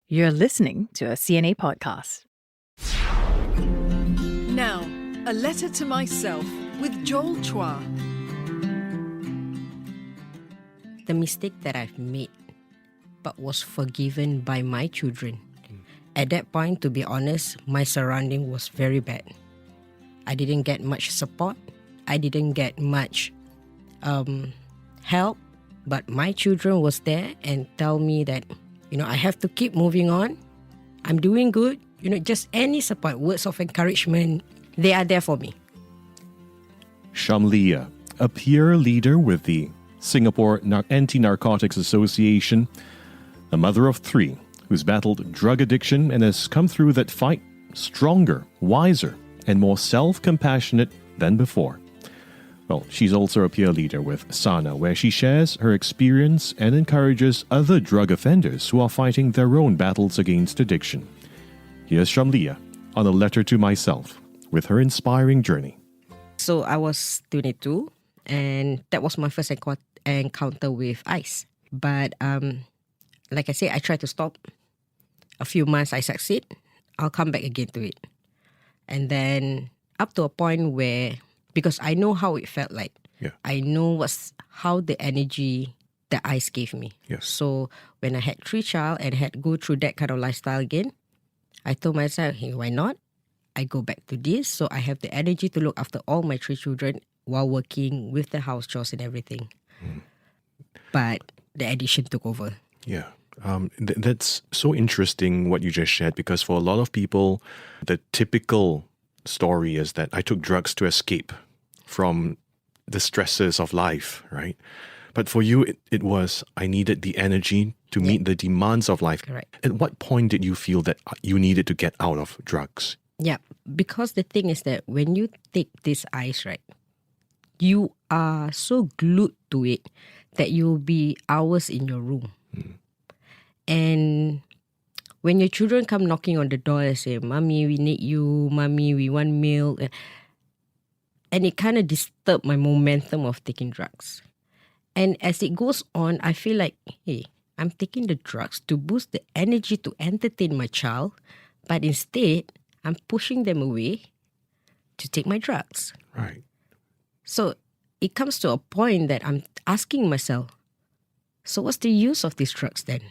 You're listening to a CNA podcast. Now, a letter to myself with Joel Chua. The mistake that I've made, but was forgiven by my children. At that point, to be honest, my surrounding was very bad. I didn't get much support. I didn't get much help. But my children was there and tell me that, I have to keep moving on. I'm doing good. Just any support, words of encouragement, they are there for me. Syamlia, a peer leader with the Singapore Anti-Narcotics Association, a mother of 3 who's battled drug addiction and has come through that fight stronger, wiser, and more self-compassionate than before. Well, she's also a peer leader with Sana, where she shares her experience and encourages other drug offenders who are fighting their own battles against addiction. Here's Syamlia on a letter to myself with her inspiring journey. So I was 22 and that was my first encounter with ice. But like I said, I tried to stop. A few months I succeed. I'll come back again to it. And then up to a point where, because I know how it felt like. Yeah. I know how the energy the ice gave me. Yes. So when I had 3 child and had go through that kind of lifestyle again, I told myself, hey, why not? I go back to this, so I have the energy to look after all my 3 children while working with the house chores and everything. But the addiction took over. Yeah. That's so interesting what you just shared, because for a lot of people, the typical story is that I took drugs to escape from the stresses of life, right? But for you, it was, I needed the energy to meet the demands of life. Correct. At what point did you feel that you needed to get out of drugs? Yeah, because the thing is that when you take this ice, right, you are so glued to it that you'll be hours in your room. And when your children come knocking on the door and say, Mommy, we need you, Mommy, we want milk. And it kind of disturbed my momentum of taking drugs. And as it goes on, I feel like, hey, I'm taking the drugs to boost the energy to entertain my child, but instead, I'm pushing them away to take my drugs. Right. So it comes to a point that I'm asking myself, so what's the use of these drugs then?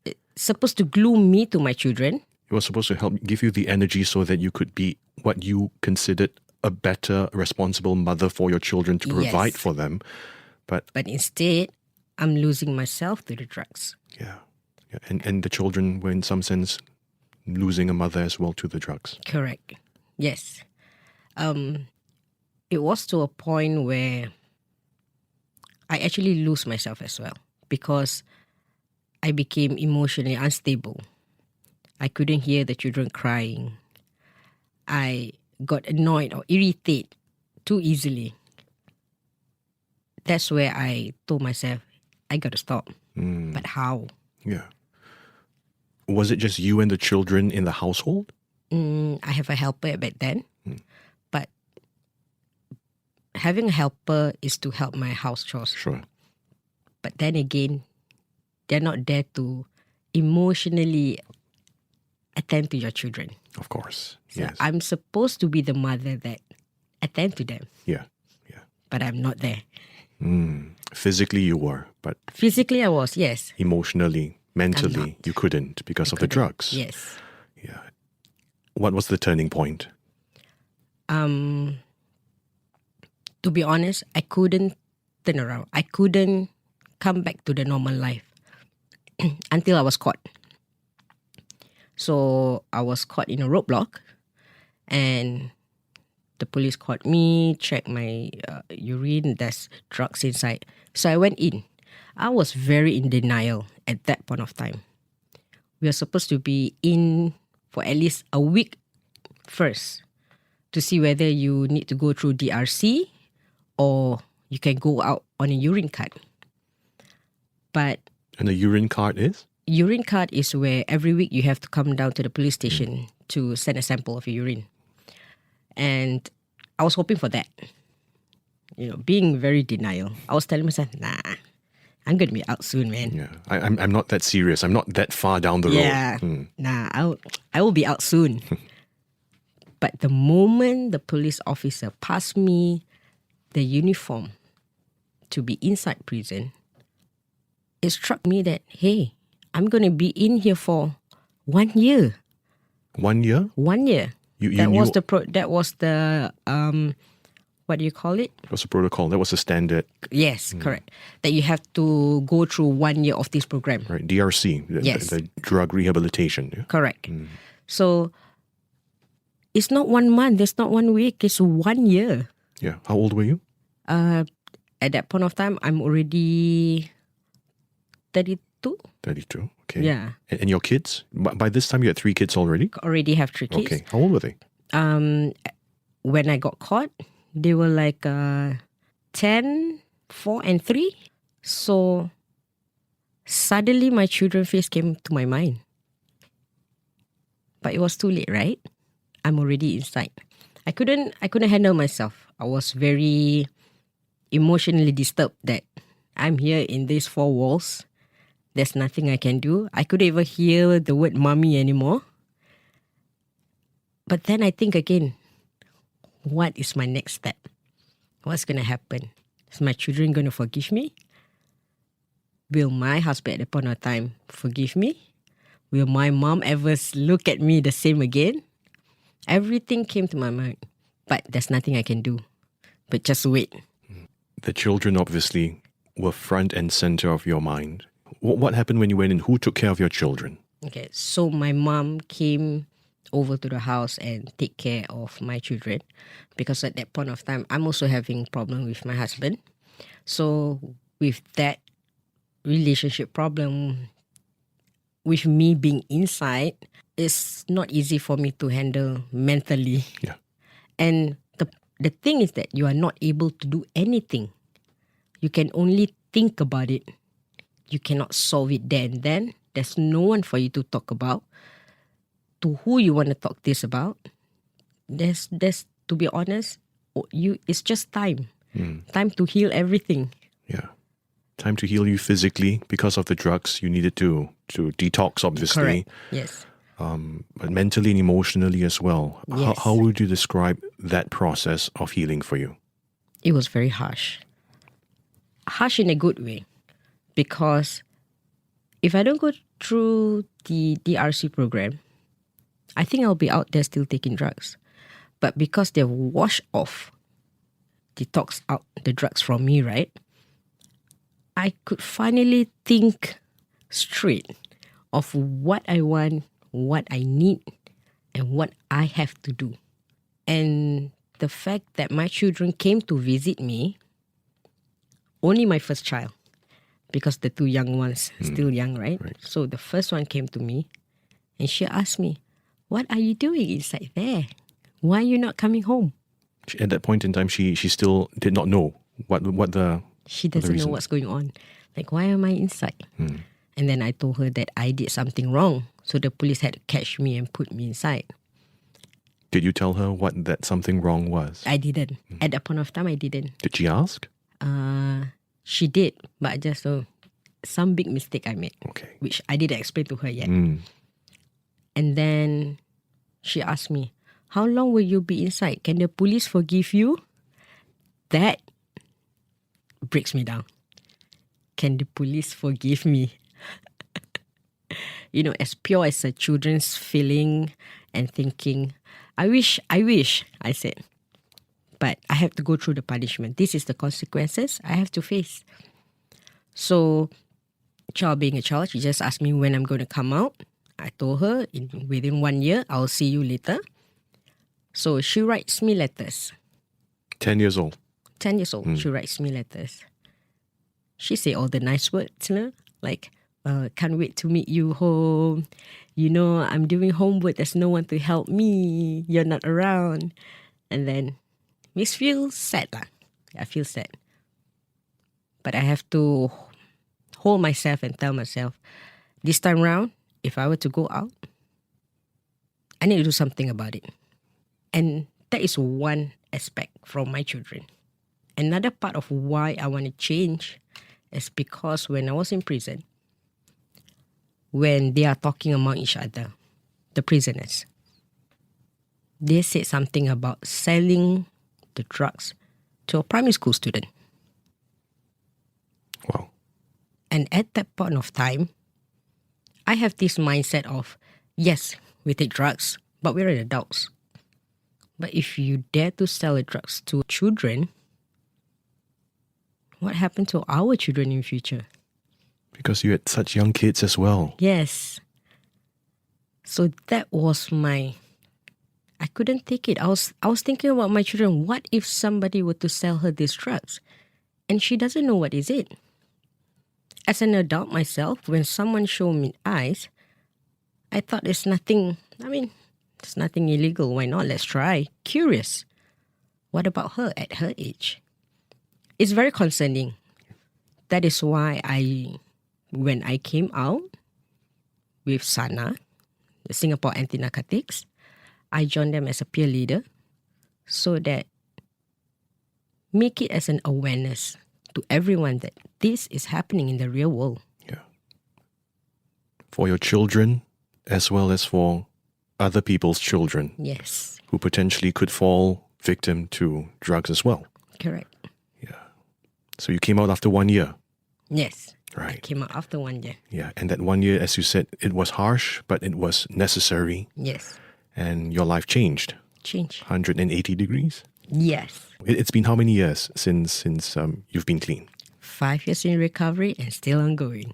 It's supposed to glue me to my children. It was supposed to help give you the energy so that you could be what you considered a better, responsible mother for your children, to provide for them. But instead, I'm losing myself to the drugs. Yeah. And the children were in some sense losing a mother as well to the drugs. Correct. Yes. It was to a point where I actually lose myself as well, because I became emotionally unstable. I couldn't hear the children crying. I got annoyed or irritated too easily. That's where I told myself, I got to stop. But how? Yeah. Was it just you and the children in the household? I have a helper back then. But having a helper is to help my house chores. Sure. But then again, they're not there to emotionally attend to your children. Of course. So Yes. I'm supposed to be the mother that attend to them, Yeah. but I'm not there. Physically you were, but Physically, I was, yes. emotionally, mentally, you couldn't because of the drugs. Yes. Yeah. What was the turning point? To be honest, I couldn't turn around. I couldn't come back to the normal life until I was caught. So I was caught in a roadblock, and the police caught me, checked my urine, there's drugs inside. So I went in. I was very in denial at that point of time. We are supposed to be in for at least a week first to see whether you need to go through DRC or you can go out on a urine card. But And the urine card is? urine card is where every week you have to come down to the police station to send a sample of your urine. And I was hoping for that. Being very denial. I was telling myself, nah, I'm going to be out soon, man. Yeah. I'm not that serious. I'm not that far down the Yeah. road. Nah, I will be out soon. But the moment the police officer passed me the uniform to be inside prison, it struck me that, hey, I'm going to be in here for 1 year. 1 year? 1 year. You that knew was the what do you call it? that was the protocol. That was the standard, Yes, correct. That you have to go through 1 year of this program. right? DRC, Yes. the drug rehabilitation. Yeah? Correct. So it's not 1 month, it's not 1 week, it's 1 year. Yeah. How old were you? At that point of time, I'm already 32. 32. Okay. Yeah. And your kids? By this time, you had 3 kids already? Already have 3 kids. Okay. How old were they? When I got caught, they were like 10, 4 and 3. So suddenly my children's face came to my mind. But it was too late, right? I'm already inside. I couldn't handle myself. I was very emotionally disturbed that I'm here in these 4 walls. There's nothing I can do. I couldn't even hear the word mommy anymore. But then I think again, what is my next step? What's going to happen? Is my children going to forgive me? Will my husband at the point of time forgive me? Will my mom ever look at me the same again? Everything came to my mind. But there's nothing I can do. But just wait. The children obviously were front and center of your mind. What happened when you went in? Who took care of your children? Okay, so my mom came over to the house and take care of my children because at that point of time, I'm also having problem with my husband. So with that relationship problem, with me being inside, it's not easy for me to handle mentally. Yeah. And the thing is that you are not able to do anything. You can only think about it. You cannot solve it there and then. There's no one for you to talk about. To who you want to talk this about. There's to be honest, it's just time. Time to heal everything. Yeah. Time to heal you physically because of the drugs. You needed to detox, obviously. Correct. Yes. But mentally and emotionally as well. Yes. How would you describe that process of healing for you? It was very harsh. Harsh in a good way. Because if I don't go through the DRC program, I think I'll be out there still taking drugs. But because they've washed off, detox out the drugs from me, right? I could finally think straight of what I want, what I need, and what I have to do. And the fact that my children came to visit me, only my first child, because the 2 young ones still young, right? So the first one came to me and she asked me, what are you doing inside there? Why are you not coming home? At that point in time, she still did not know what the... She doesn't know what's going on. Like, why am I inside? And then I told her that I did something wrong. So the police had to catch me and put me inside. Did you tell her what that something wrong was? I didn't. At that point of time, I didn't. Did she ask? She did, but I just some big mistake I made. Okay. Which I didn't explain to her yet. And then she asked me, how long will you be inside? Can the police forgive you? That breaks me down. Can the police forgive me? As pure as a children's feeling and thinking, I wish, I said. But I have to go through the punishment. This is the consequences I have to face. So, child being a child, she just asked me when I'm going to come out. I told her within 1 year, I'll see you later. So she writes me letters. 10 years old. 10 years old, she writes me letters. She say all the nice words, like, can't wait to meet you home. I'm doing homework. There's no one to help me. You're not around. And then, Miss feels sad lah. I feel sad. But I have to hold myself and tell myself, this time round, if I were to go out, I need to do something about it. And that is one aspect from my children. Another part of why I want to change is because when I was in prison, when they are talking among each other, the prisoners, they said something about selling the drugs to a primary school student. Wow. And at that point of time, I have this mindset of, yes, we take drugs, but we're adults. But if you dare to sell the drugs to children, what happened to our children in future? Because you had such young kids as well. Yes. So that was I couldn't take it. I was thinking about my children. What if somebody were to sell her these drugs and she doesn't know what is it? As an adult myself, when someone showed me eyes, I thought there's nothing illegal. Why not? Let's try. Curious. What about her at her age? It's very concerning. That is why when I came out with SANA, the Singapore Anti-Narcotics, I joined them as a peer leader so that make it as an awareness to everyone that this is happening in the real world. Yeah. For your children as well as for other people's children. Yes. Who potentially could fall victim to drugs as well. Correct. Yeah. So you came out after 1 year. Yes. Right. I came out after 1 year. Yeah. And that 1 year, as you said, it was harsh, but it was necessary. Yes. And your life changed. Change. 180 degrees. Yes. It's been how many years since you've been clean? 5 years in recovery and still ongoing.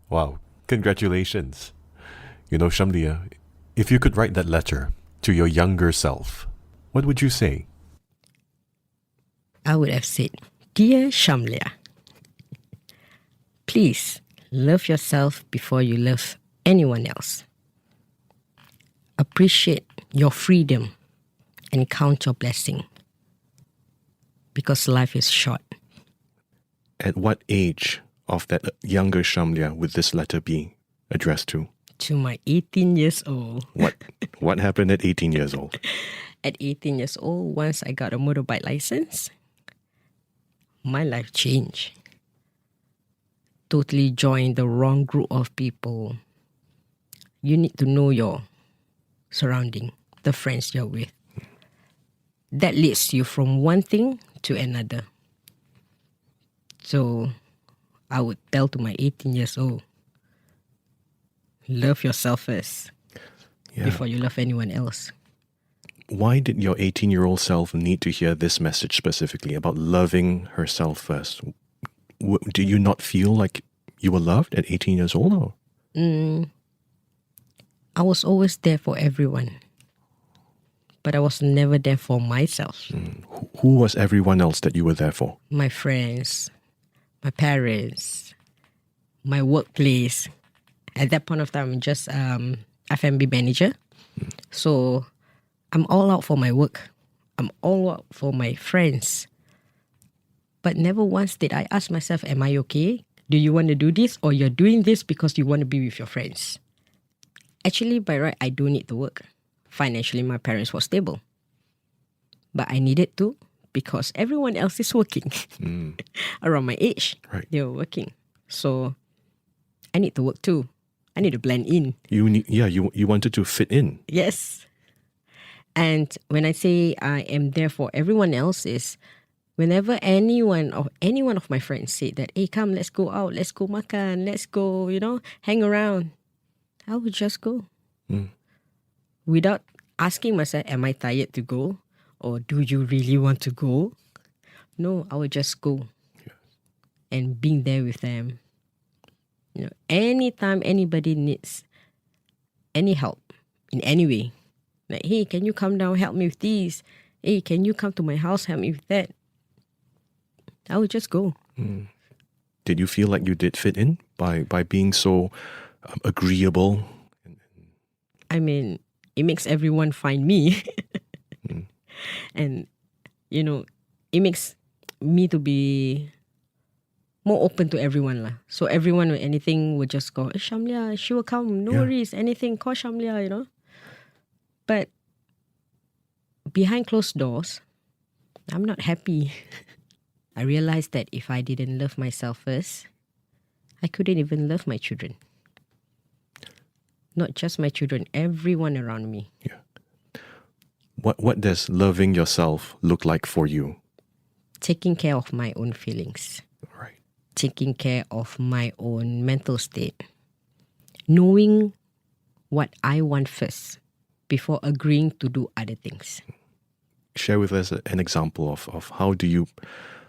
Wow. Congratulations. You know, Syamlia, if you could write that letter to your younger self, what would you say? I would have said, Dear Syamlia, please love yourself before you love anyone else. Appreciate your freedom and count your blessing. Because life is short. At what age of that younger Syamlia would this letter be addressed to? To my 18 years old. What happened at 18 years old? At 18 years old, once I got a motorbike license, my life changed. Totally joined the wrong group of people. You need to know your surrounding, the friends you're with. That leads you from one thing to another. So I would tell to my 18 years old, love yourself first before you love anyone else. Why did your 18-year-old self need to hear this message specifically about loving herself first? Do you not feel like you were loved at 18 years old? Or? I was always there for everyone. But I was never there for myself. Who was everyone else that you were there for? My friends, my parents, my workplace. At that point of time, I'm just F&B manager. So I'm all out for my work. I'm all out for my friends. But never once did I ask myself, am I okay? Do you want to do this? Or you're doing this because you want to be with your friends? Actually, by right, I do need to work. Financially, my parents were stable. But I needed to because everyone else is working. Around my age, they were working. So I need to work too. I need to blend in. You wanted to fit in. Yes. And when I say I am there for everyone else is whenever any one of my friends said that, hey, come, let's go out, let's go makan, let's go, hang around. I would just go. Without asking myself, am I tired to go? Or do you really want to go? No, I would just go. Yes. And being there with them. Anytime anybody needs any help in any way, like, hey, can you come down, help me with this? Hey, can you come to my house, help me with that? I would just go. Did you feel like you did fit in by being so agreeable? I mean, it makes everyone find me. And, it makes me to be more open to everyone. So everyone with anything would just go, Syamlia, she will come, no worries, anything, call Syamlia, But behind closed doors, I'm not happy. I realized that if I didn't love myself first, I couldn't even love my children. Not just my children, everyone around me. Yeah. What does loving yourself look like for you? Taking care of my own feelings. Right. Taking care of my own mental state. Knowing what I want first before agreeing to do other things. Share with us an example of how do you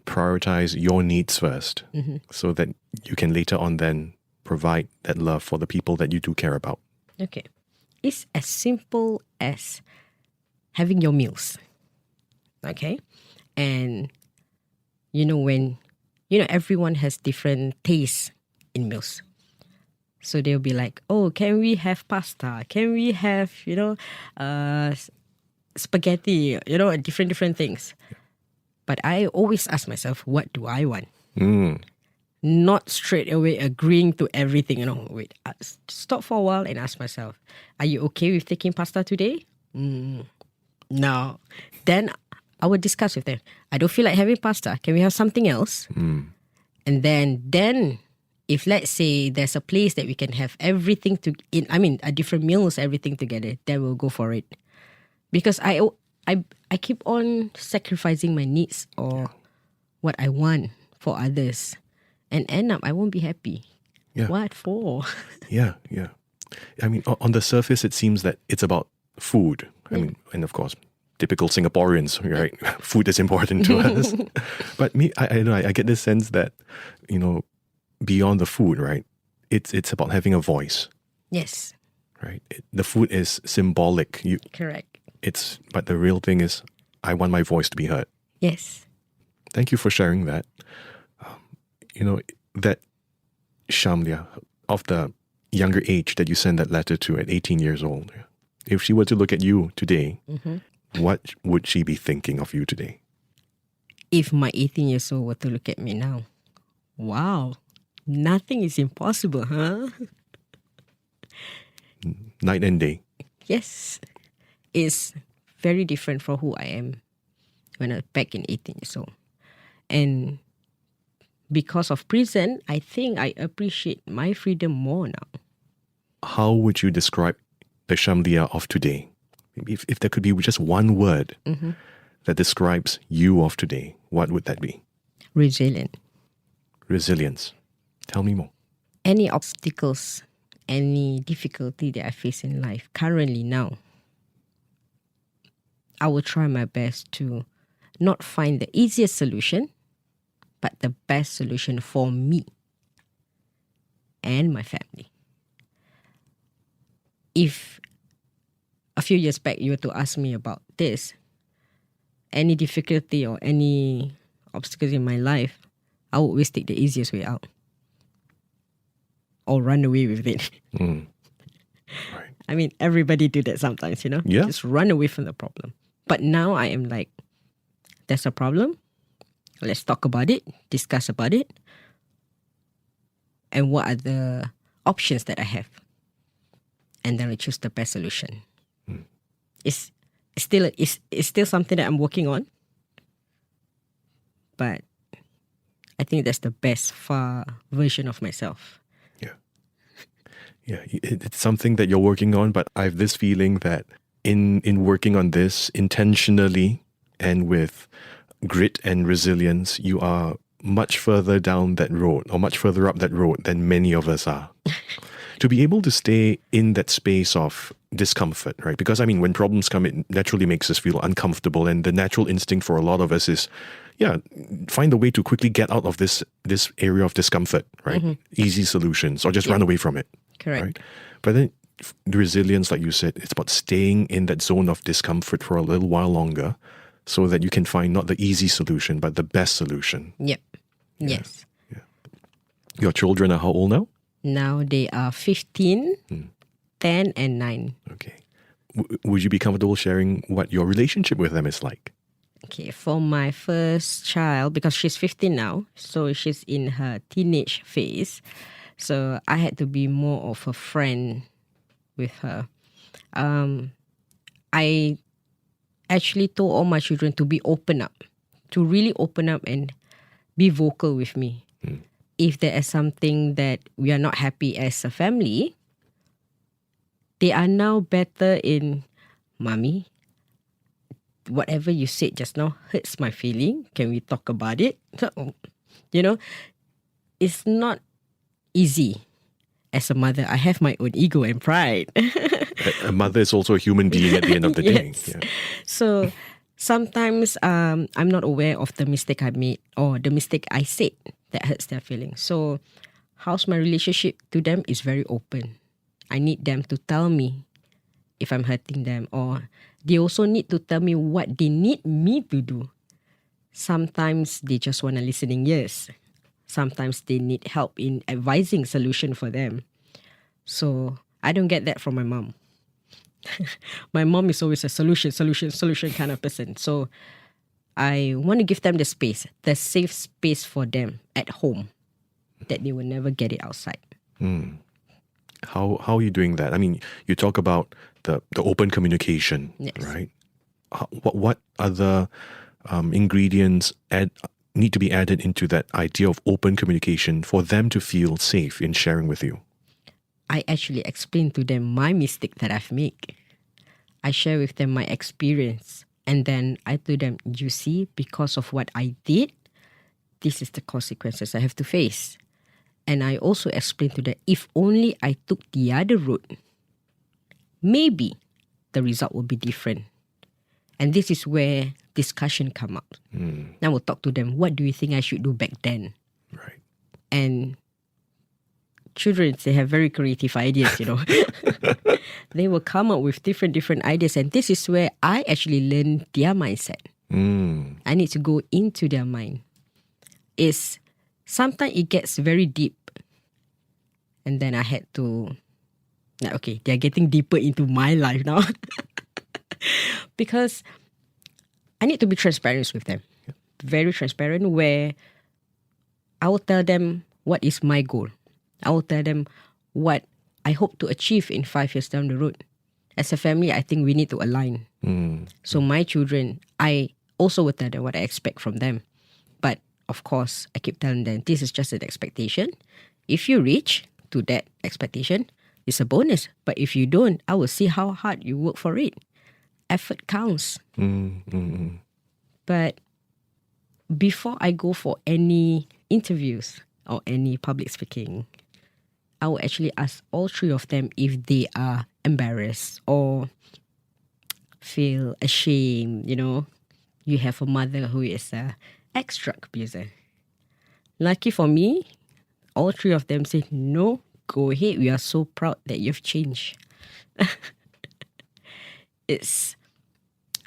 prioritize your needs first so that you can later on then provide that love for the people that you do care about. Okay. It's as simple as having your meals. Okay? And when everyone has different tastes in meals. So they'll be like, oh, can we have pasta? Can we have, spaghetti, different things. But I always ask myself, what do I want? Not straight away agreeing to everything. Wait, stop for a while and ask myself, are you okay with taking pasta today? No. Then I would discuss with them. I don't feel like having pasta. Can we have something else? And then if let's say there's a place that we can have everything a different meals, everything together, then we'll go for it. Because I keep on sacrificing my needs or what I want for others. And end up, I won't be happy. Yeah. What for? Yeah. I mean, on the surface, it seems that it's about food. I mean, and of course, typical Singaporeans, right? Food is important to us. But I get this sense that, beyond the food, right? It's about having a voice. Yes. Right? The food is symbolic. Correct. But the real thing is, I want my voice to be heard. Yes. Thank you for sharing that. That Syamlia, of the younger age that you sent that letter to at 18 years old, if she were to look at you today, what would she be thinking of you today? If my 18 years old were to look at me now, wow, nothing is impossible, huh? Night and day. Yes. It's very different from who I am when I was back in 18 years old. And because of prison, I think I appreciate my freedom more now. How would you describe the Syamlia of today? If there could be just one word that describes you of today, what would that be? Resilient. Resilience. Tell me more. Any obstacles, any difficulty that I face in life currently now, I will try my best to not find the easiest solution, but the best solution for me and my family. If a few years back you were to ask me about this, any difficulty or any obstacles in my life, I would always take the easiest way out or run away with it. Right. I mean, everybody do that sometimes, Yeah. Just run away from the problem. But now I am like, there's a problem. Let's talk about it, discuss about it, and what are the options that I have. And then I choose the best solution. It's still something that I'm working on. But I think that's the best far version of myself. Yeah, it's something that you're working on, but I have this feeling that in working on this intentionally and with grit and resilience, you are much further down that road or much further up that road than many of us are. To be able to stay in that space of discomfort, right? Because when problems come, it naturally makes us feel uncomfortable, and the natural instinct for a lot of us is, find a way to quickly get out of this area of discomfort, right? Easy solutions, or just run away from it. Correct. Right? But then the resilience, like you said, it's about staying in that zone of discomfort for a little while longer so that you can find not the easy solution, but the best solution. Yep. Yes. Yeah. Your children are how old now? Now they are 15, 10, and 9. Okay. Would you be comfortable sharing what your relationship with them is like? Okay, for my first child, because she's 15 now, so she's in her teenage phase. So I had to be more of a friend with her. I actually told all my children to be open up, to really open up and be vocal with me. If there is something that we are not happy as a family, they are now better in, Mommy, whatever you said just now hurts my feeling. Can we talk about it? You know, it's not easy. As a mother, I have my own ego and pride. A mother is also a human being at the end of the day. Yes. Yeah. So sometimes I'm not aware of the mistake I made or the mistake I said that hurts their feelings. So how's my relationship to them is very open. I need them to tell me if I'm hurting them, or they also need to tell me what they need me to do. Sometimes they just want a listening ears. Sometimes they need help in advising solution for them. So I don't get that from my mom. My mom is always a solution kind of person. So I want to give them the space, the safe space for them at home, that they will never get it outside. How are you doing that? I mean, you talk about the open communication, Yes. right? What other ingredients need to be added into that idea of open communication for them to feel safe in sharing with you? I actually explain to them my mistake that I've made. I share with them my experience. And then I tell them, you see, because of what I did, this is the consequences I have to face. And I also explain to them, if only I took the other route, maybe the result will be different. And this is where discussion come up. Now we'll talk to them, what do you think I should do back then? Right. And children, they have very creative ideas, you know. They will come up with different ideas. And this is where I actually learn their mindset. I need to go into their mind. Sometimes it gets very deep. And then I had to, okay, they're getting deeper into my life now. Because I need to be transparent with them. Very transparent, where I will tell them what is my goal. I will tell them what I hope to achieve in 5 years down the road. As a family, I think we need to align. So my children, I also will tell them what I expect from them. But of course, I keep telling them, this is just an expectation. If you reach to that expectation, it's a bonus. But if you don't, I will see how hard you work for it. Effort counts. But before I go for any interviews or any public speaking, I will actually ask all three of them if they are embarrassed or feel ashamed. You know, you have a mother who is a ex-drug abuser. Lucky for me, all three of them said, no, go ahead. We are so proud that you've changed.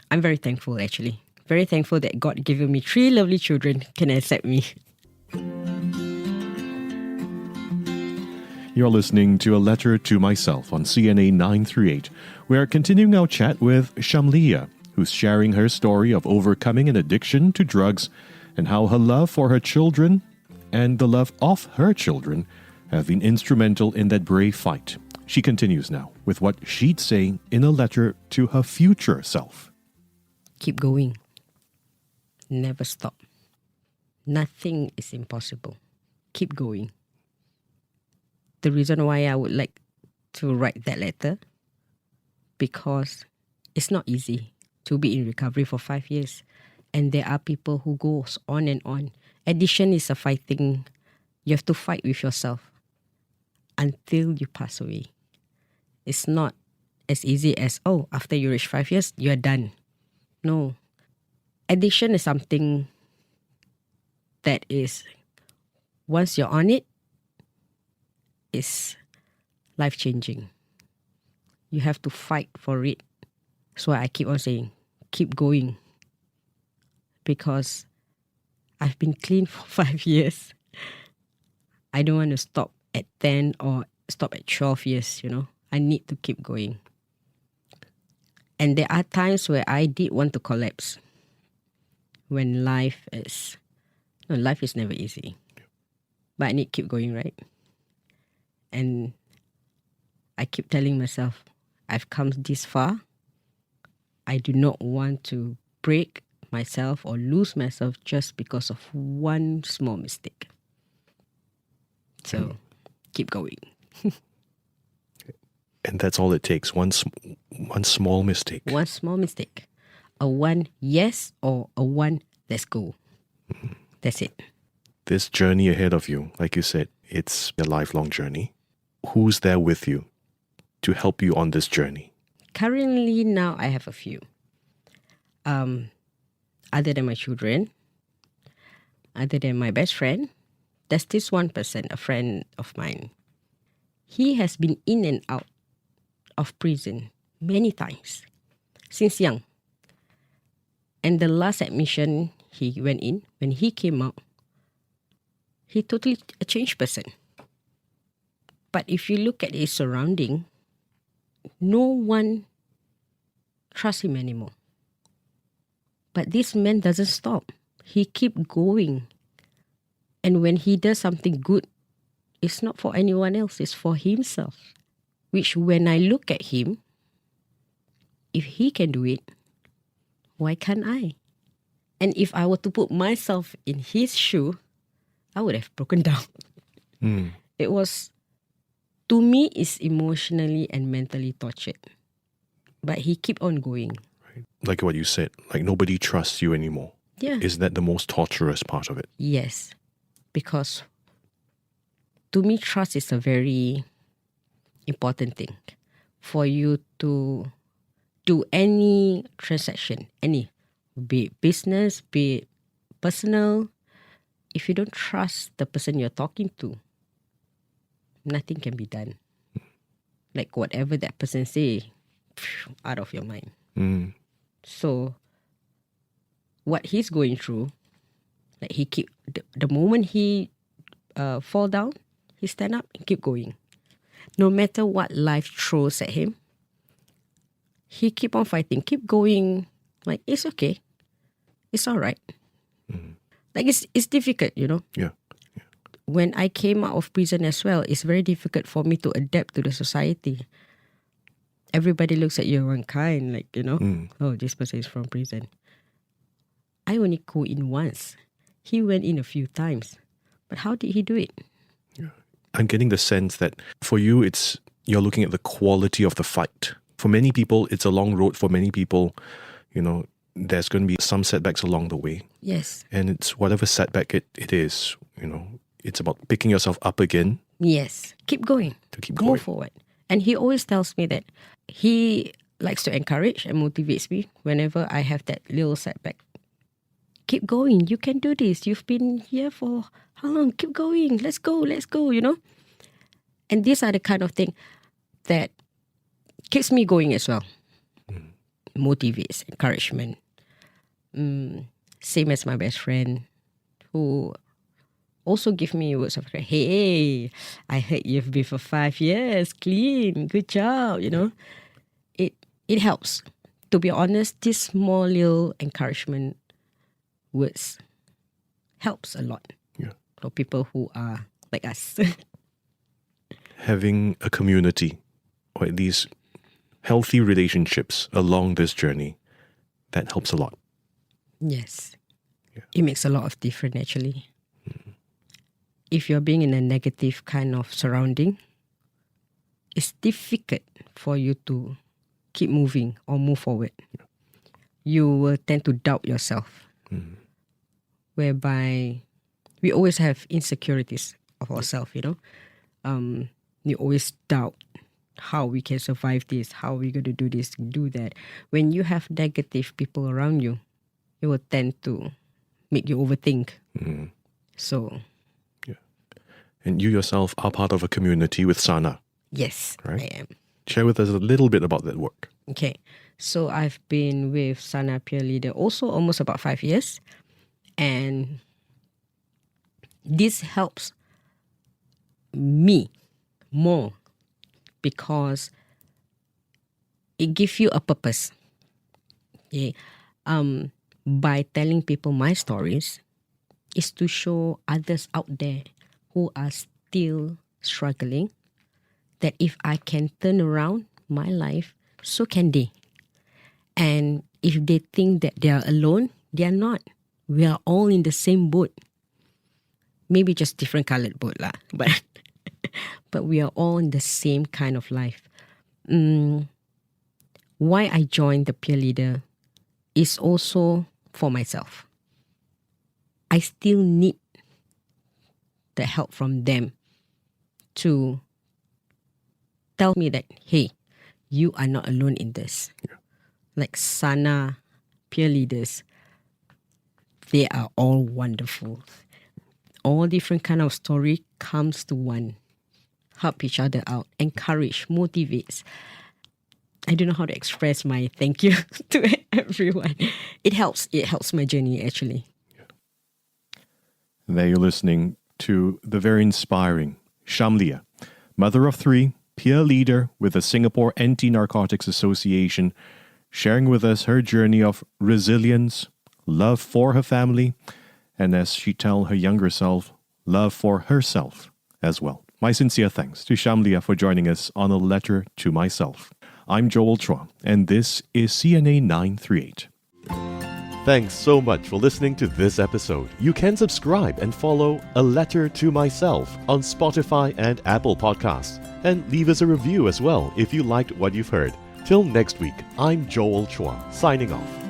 I'm very thankful, actually. Very thankful that God given me 3 lovely children can accept me. You're listening to A Letter to Myself on CNA 938. We are continuing our chat with Syamlia, who's sharing her story of overcoming an addiction to drugs and how her love for her children and the love of her children have been instrumental in that brave fight. She continues now with what she'd say in a letter to her future self. Keep going. Never stop. Nothing is impossible. Keep going. The reason why I would like to write that letter, because it's not easy to be in recovery for 5 years. And there are people who goes on and on. Addiction is a fighting. You have to fight with yourself until you pass away. It's not as easy as, after you reach 5 years, you're done. No. Addiction is something that is, once you're on it, is life-changing. You have to fight for it. So I keep on saying, keep going. Because I've been clean for 5 years. I don't want to stop at 10 or stop at 12 years, you know. I need to keep going. And there are times where I did want to collapse. When life is never easy. But I need to keep going, right? And I keep telling myself, I've come this far. I do not want to break myself or lose myself just because of one small mistake. So keep going. And that's all it takes. One small mistake. One small mistake. A one yes or a one let's go. That's it. This journey ahead of you, like you said, it's a lifelong journey. Who's there with you to help you on this journey? Currently now I have a few. Other than my children, other than my best friend, there's this one person, a friend of mine. He has been in and out of prison many times since young. And the last admission he went in, when he came out, he totally a changed person. But if you look at his surrounding, no one trusts him anymore. But this man doesn't stop. He keep going. And when he does something good, it's not for anyone else, it's for himself. Which when I look at him, if he can do it, why can't I? And if I were to put myself in his shoe, I would have broken down. It was, to me, it's emotionally and mentally tortured. But he keep on going. Right. Like what you said, like nobody trusts you anymore. Yeah. Is that the most torturous part of it? Yes. Because to me, trust is a very important thing. For you to do any transaction, any, be it business, be it personal, if you don't trust the person you're talking to, nothing can be done. Like whatever that person say, out of your mind. So what he's going through, like he keep the moment he fall down, he stand up and keep going. No matter what life throws at him, he keep on fighting, keep going. Like it's okay, it's all right. Like it's difficult, you know. Yeah. When I came out of prison as well, it's very difficult for me to adapt to the society. Everybody looks at you one kind, like, you know, oh, this person is from prison. I only go in once. He went in a few times. But how did he do it? Yeah. I'm getting the sense that for you, you're looking at the quality of the fight. For many people, it's a long road. For many people, you know, there's going to be some setbacks along the way. Yes. And it's whatever setback it is, you know, it's about picking yourself up again. Yes. Keep going. To keep going. Move forward. And he always tells me that he likes to encourage and motivates me whenever I have that little setback. Keep going. You can do this. You've been here for how long? Keep going. Let's go, you know. And these are the kind of thing that keeps me going as well. Motivates, encouragement. Same as my best friend who also give me words of encouragement. Hey, I heard you've been for 5 years, clean, good job, you know. It helps. To be honest, this small little encouragement words helps a lot for people who are like us. Having a community or at least healthy relationships along this journey, that helps a lot. Yes. It makes a lot of difference actually. If you're being in a negative kind of surrounding, it's difficult for you to keep moving or move forward. You will tend to doubt yourself. Whereby we always have insecurities of ourselves, you know. You always doubt how we can survive this, how we're going to do this, do that. When you have negative people around you, it will tend to make you overthink. So... And you yourself are part of a community with Sana. Yes, right? I am. Share with us a little bit about that work. Okay. So I've been with Sana Peer Leader also almost about 5 years. And this helps me more because it gives you a purpose. Okay. By telling people my stories is to show others out there who are still struggling that if I can turn around my life, so can they. And if they think that they are alone, They are not. We are all in the same boat. Maybe just different colored boat lah. But we are all in the same kind of life. Why I joined the peer leader is also for myself. I still need the help from them to tell me that, hey, you are not alone in this. Yeah. Like Sana, peer leaders, they are all wonderful. All different kind of story comes to one. Help each other out, encourage, motivates. I don't know how to express my thank you to everyone. It helps my journey actually. There you're listening to the very inspiring Syamlia, mother of 3, peer leader with the Singapore Anti-Narcotics Association, sharing with us her journey of resilience, love for her family, and as she tells her younger self, love for herself as well. My sincere thanks to Syamlia for joining us on A Letter to Myself. I'm Joel Chua, and this is CNA 938. Thanks so much for listening to this episode. You can subscribe and follow A Letter to Myself on Spotify and Apple Podcasts. And leave us a review as well if you liked what you've heard. Till next week, I'm Joel Chua, signing off.